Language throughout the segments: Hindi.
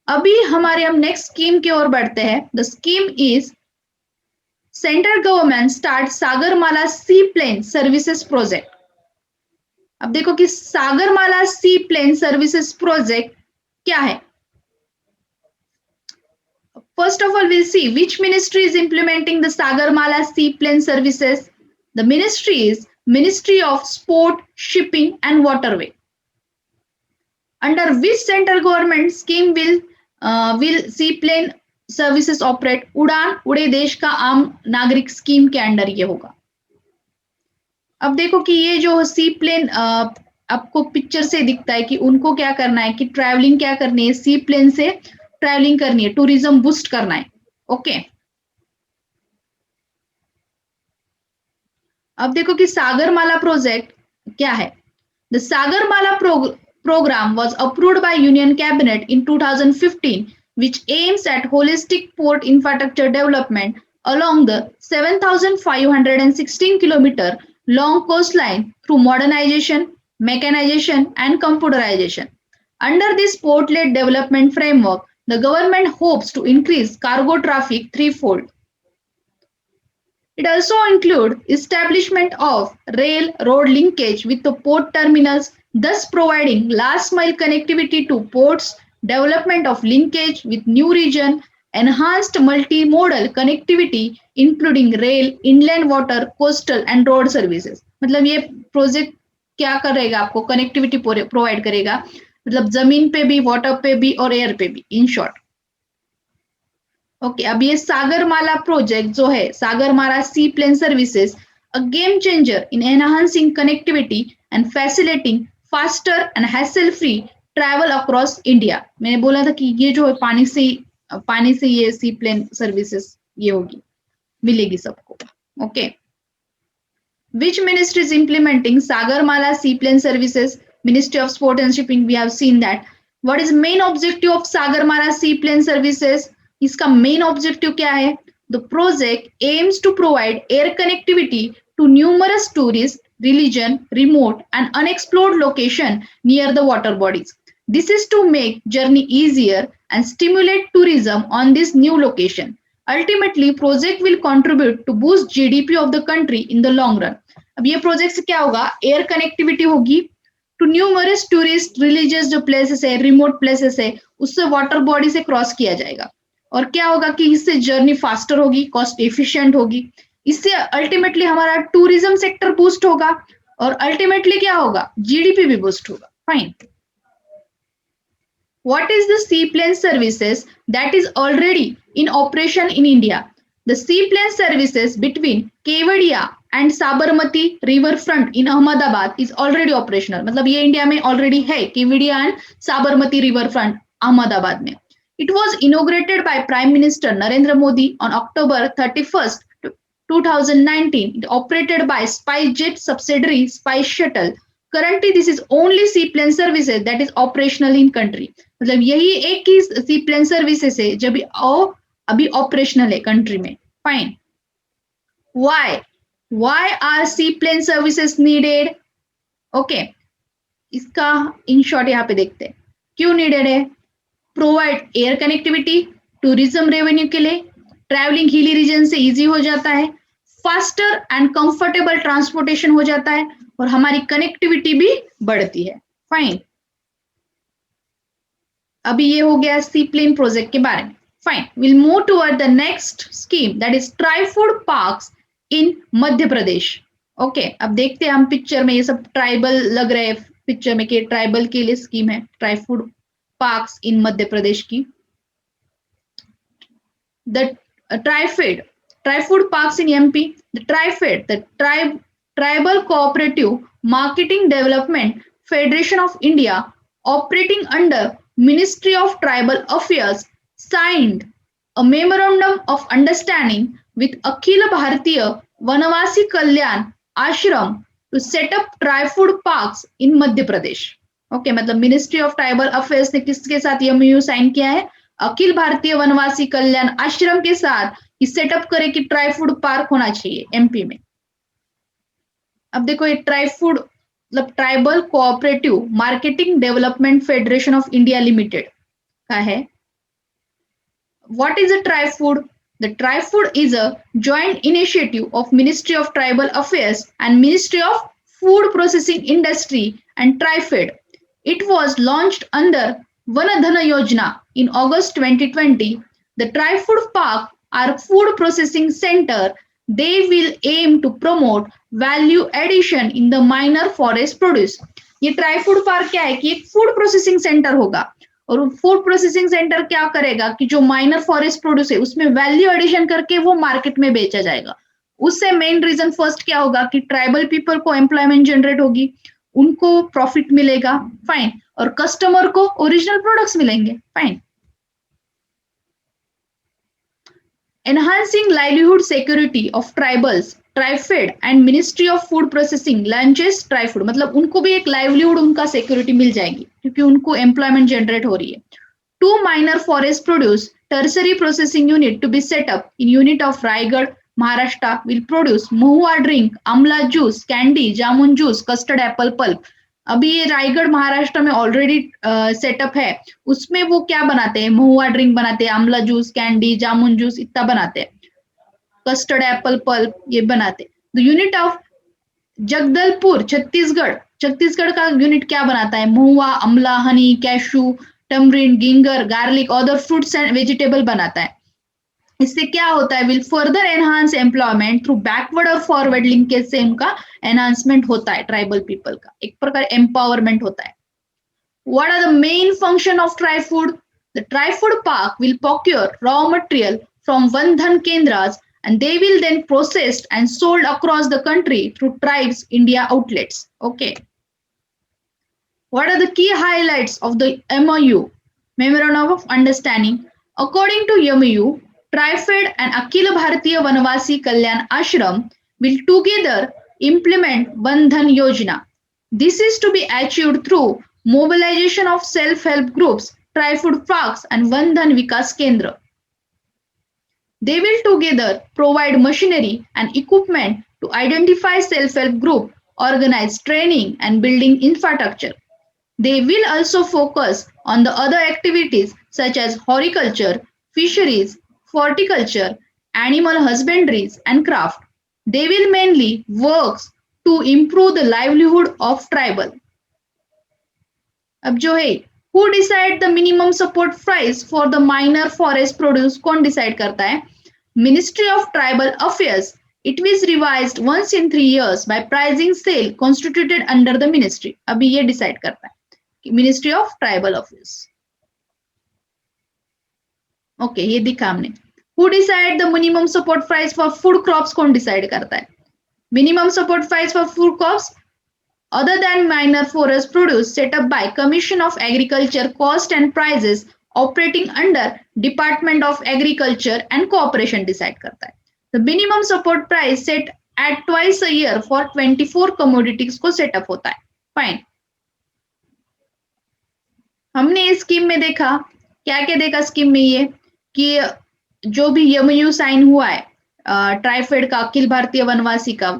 अभी हम नेक्स्ट स्कीम की ओर बढ़ते हैं। The scheme is central government start Sagarmala sea plane services project. अब देखो कि Sagarmala sea plane services project क्या है। First of all, we'll see which ministry is implementing the Sagarmala seaplane services. The ministry is Ministry of Sport, Shipping and Waterway. Under which central government scheme will seaplane services operate? उड़ान उड़े देश का आम नागरिक स्कीम के अंडर ये होगा। अब देखो कि ये जो सी प्लेन आपको पिक्चर से दिखता है कि उनको क्या करना है कि ट्रैवलिंग क्या करनी है, सी प्लेन से ट्रैवलिंग करनी है, टूरिज्म बूस्ट करना है। ओके अब देखो कि सागरमाला प्रोजेक्ट क्या है। The Sagarmala program was approved by Union Cabinet in 2015, which aims at holistic port infrastructure development along the 7,516 kilometer long coastline through modernization, mechanization, and computerization. Under this port-led development framework, the government hopes to increase cargo traffic threefold. It also includes establishment of rail road linkage with the port terminals, thus providing last mile connectivity to ports, development of linkage with new region, enhanced multimodal connectivity including rail, inland water, coastal and road services. मतलब ये प्रोजेक्ट क्या करेगा, आपको कनेक्टिविटी प्रोवाइड करेगा, मतलब जमीन पे भी, वाटर पे भी और एयर पे भी, इन शॉर्ट। ओके अब ये सागरमाला प्रोजेक्ट जो है, Sagarmala sea plane services, a game changer in enhancing connectivity and facilitating faster and hassle free travel across India. मैंने बोला था कि ये जो है पानी से ये सी प्लेन सर्विसेज ये होगी, मिलेगी सबको। Okay which ministry is implementing sagarmala seaplane services? Ministry of Sport and Shipping. We have seen that. What is main objective of sagarmala seaplane services? इसका main objective क्या है? The project aims to provide air connectivity to numerous tourist, religion, remote and unexplored location near the water bodies. This is to make journey easier and stimulate tourism on this new location. Ultimately, project will contribute to boost GDP of the country in the long run. अब ये प्रोजेक्ट से क्या होगा, एयर कनेक्टिविटी होगी टू न्यूमरस टूरिस्ट रिलीजियस जो प्लेसेस है, रिमोट प्लेसेस है, उससे वाटर बॉडी से क्रॉस किया जाएगा। और क्या होगा कि इससे जर्नी फास्टर होगी, कॉस्ट एफिशिएंट होगी, इससे अल्टीमेटली हमारा टूरिज्म सेक्टर बूस्ट होगा और अल्टीमेटली क्या होगा, जीडीपी भी बूस्ट होगा। Fine. What is the seaplane services that is already in operation in India? The seaplane services between Kevadia and Sabarmati riverfront in Ahmedabad is already operational. मतलब ये इंडिया में ऑलरेडी है, केवड़िया एंड साबरमती रिवरफ्रंट अहमदाबाद में। It was inaugurated by Prime Minister Narendra Modi on October 31st, 2019. It operated by SpiceJet subsidiary Spice Shuttle. Currently, this is only seaplane services that is operational in country. मतलब यही एक ही सीप्लेन सर्विसेज है जब अभी ऑपरेशनल है कंट्री में। Fine. Why are seaplane services needed? Okay इसका इन शॉर्ट यहाँ पे देखते हैं क्यों नीडेड है। Provide air connectivity tourism revenue के लिए, ट्रैवलिंग हिली रीजन से इजी हो जाता है, फास्टर एंड कंफर्टेबल ट्रांसपोर्टेशन हो जाता है और हमारी कनेक्टिविटी भी बढ़ती है। फाइन। अभी ये हो गया सीप्लेन प्रोजेक्ट के बारे में। Fine, will move toward the next scheme that is Trifood parks in Madhya Pradesh. Okay अब देखते हैं हम पिक्चर में, ये सब ट्राइबल लग रहे हैं पिक्चर में कि ट्राइबल के लिए स्कीम है, ट्राइफूड पार्क्स इन मध्य प्रदेश की। The Trifood parks in MP, the TRIFED, the tribal cooperative marketing development federation of India operating under Ministry of Tribal Affairs signed a memorandum of understanding with Akhil Bharatiya Vanavasi Kalyan Ashram to set up tri-food parks in Madhya Pradesh. Okay मतलब मिनिस्ट्री ऑफ ट्राइबल अफेयर्स ने किसके साथ एमओयू साइन किया है? अखिल भारतीय वनवासी कल्याण आश्रम के साथ कि सेटअप करे कि ट्राई फूड पार्क होना चाहिए एमपी में। अब देखो ये ट्राई फूड मतलब tribal cooperative marketing development federation of India limited का है। what is a TriFood? The TriFood is a joint initiative of Ministry of Tribal Affairs and Ministry of Food Processing Industry and TriFed. It was launched under Vanadhana Yojana in August 2020. The TriFood Park are food processing center. They will aim to promote value addition in the minor forest produce. ये ट्राईफूड पार्क क्या है कि एक फूड प्रोसेसिंग सेंटर होगा और फूड प्रोसेसिंग सेंटर क्या करेगा कि जो माइनर फॉरेस्ट प्रोड्यूस है उसमें वैल्यू एडिशन करके वो मार्केट में बेचा जाएगा. उससे मेन रीजन फर्स्ट क्या होगा कि ट्राइबल पीपल को एम्प्लॉयमेंट जनरेट होगी, उनको प्रॉफिट मिलेगा, फाइन, और कस्टमर को ओरिजिनल प्रोडक्ट्स मिलेंगे, fine. Enhancing livelihood security of tribals, TriFed and Ministry of Food Processing launches TriFood. मतलब उनको भी एक लाइवलीहुड उनका सिक्योरिटी मिल जाएगी क्योंकि उनको एम्प्लॉयमेंट जनरेट हो रही है. 2 minor forest produce tertiary processing unit to be set up in unit of Raigad, Maharashtra will produce mahua drink, amla juice, candy, jamun juice, custard apple pulp. अभी ये रायगढ़ महाराष्ट्र में ऑलरेडी सेटअप है. उसमें वो क्या बनाते हैं, महुआ ड्रिंक बनाते हैं, आमला जूस, कैंडी, जामुन जूस इतना बनाते हैं, कस्टर्ड एप्पल पल्प ये बनाते हैं. The unit of Jagdalpur Chhattisgarh का यूनिट क्या बनाता है, mahua, amla, honey, cashew, tamarind, ginger, garlic, other fruits and vegetable बनाता है. इससे क्या होता है, will further enhance employment through backward और फॉरवर्ड लिंकेज से उनका एनहांसमेंट होता है. ट्राइबल पीपल का एक प्रकार एम्पावरमेंट होता है. What are the main function of TRIFOOD? The TRIFOOD park will procure raw material from Van Dhan Kendras and they will then processed and sold across the country through tribes India outlets. Okay. What are the key highlights of the MOU, Memorandum of Understanding? According to MOU, TriFed and Akhil Bharatiya Vanvasi Kalyan Ashram will together implement Bandhan Yojana. This is to be achieved through mobilization of self-help groups, TriFood Parks and Bandhan Vikas Kendra. They will together provide machinery and equipment to identify self-help group, organize training and building infrastructure. They will also focus on the other activities such as horticulture, fisheries, horticulture, animal husbandry and craft. They will mainly work to improve the livelihood of tribal. अब जो है, who decide the minimum support price for the minor forest produce? कौन डिसाइड करता है? Ministry of Tribal Affairs. It was revised once in 3 years by pricing sale constituted under the ministry. अभी ये डिसाइड करता है Ministry of Tribal Affairs. Okay, ये दिखा हमने. Who decide the minimum support price for food crops? कौन डिसाइड करता है? Minimum support price for food crops other than minor forest produce set up by Commission of Agriculture Cost and Prices operating under Department of Agriculture and Cooperation decide करता है. The minimum support price set at twice a year for 24 commodities को सेटअप होता है. फाइन. हमने इस स्कीम में देखा क्या क्या देखा स्कीम में, ये कि जो भी MOU साइन हुआ है ट्राईफेड का, अखिल भारतीय वनवासी का,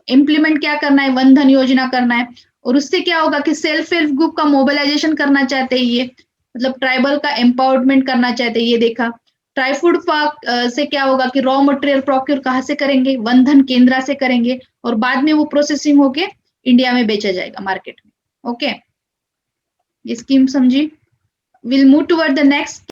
इम्प्लीमेंट क्या करना है, वन धन योजना करना है. और उससे क्या होगा कि सेल्फ हेल्प ग्रुप का मोबिलाइजेशन करना चाहते हैं, ये मतलब ट्राइबल का एम्पावरमेंट करना चाहते हैं, ये देखा. ट्राईफूड पार्क से क्या होगा कि रॉ मटेरियल प्रोक्योर कहाँ से करेंगे, वन धन केंद्र से करेंगे और बाद में वो प्रोसेसिंग होके इंडिया में बेचा जाएगा मार्केट में. ओके, ये स्कीम समझी. Will move toward the next.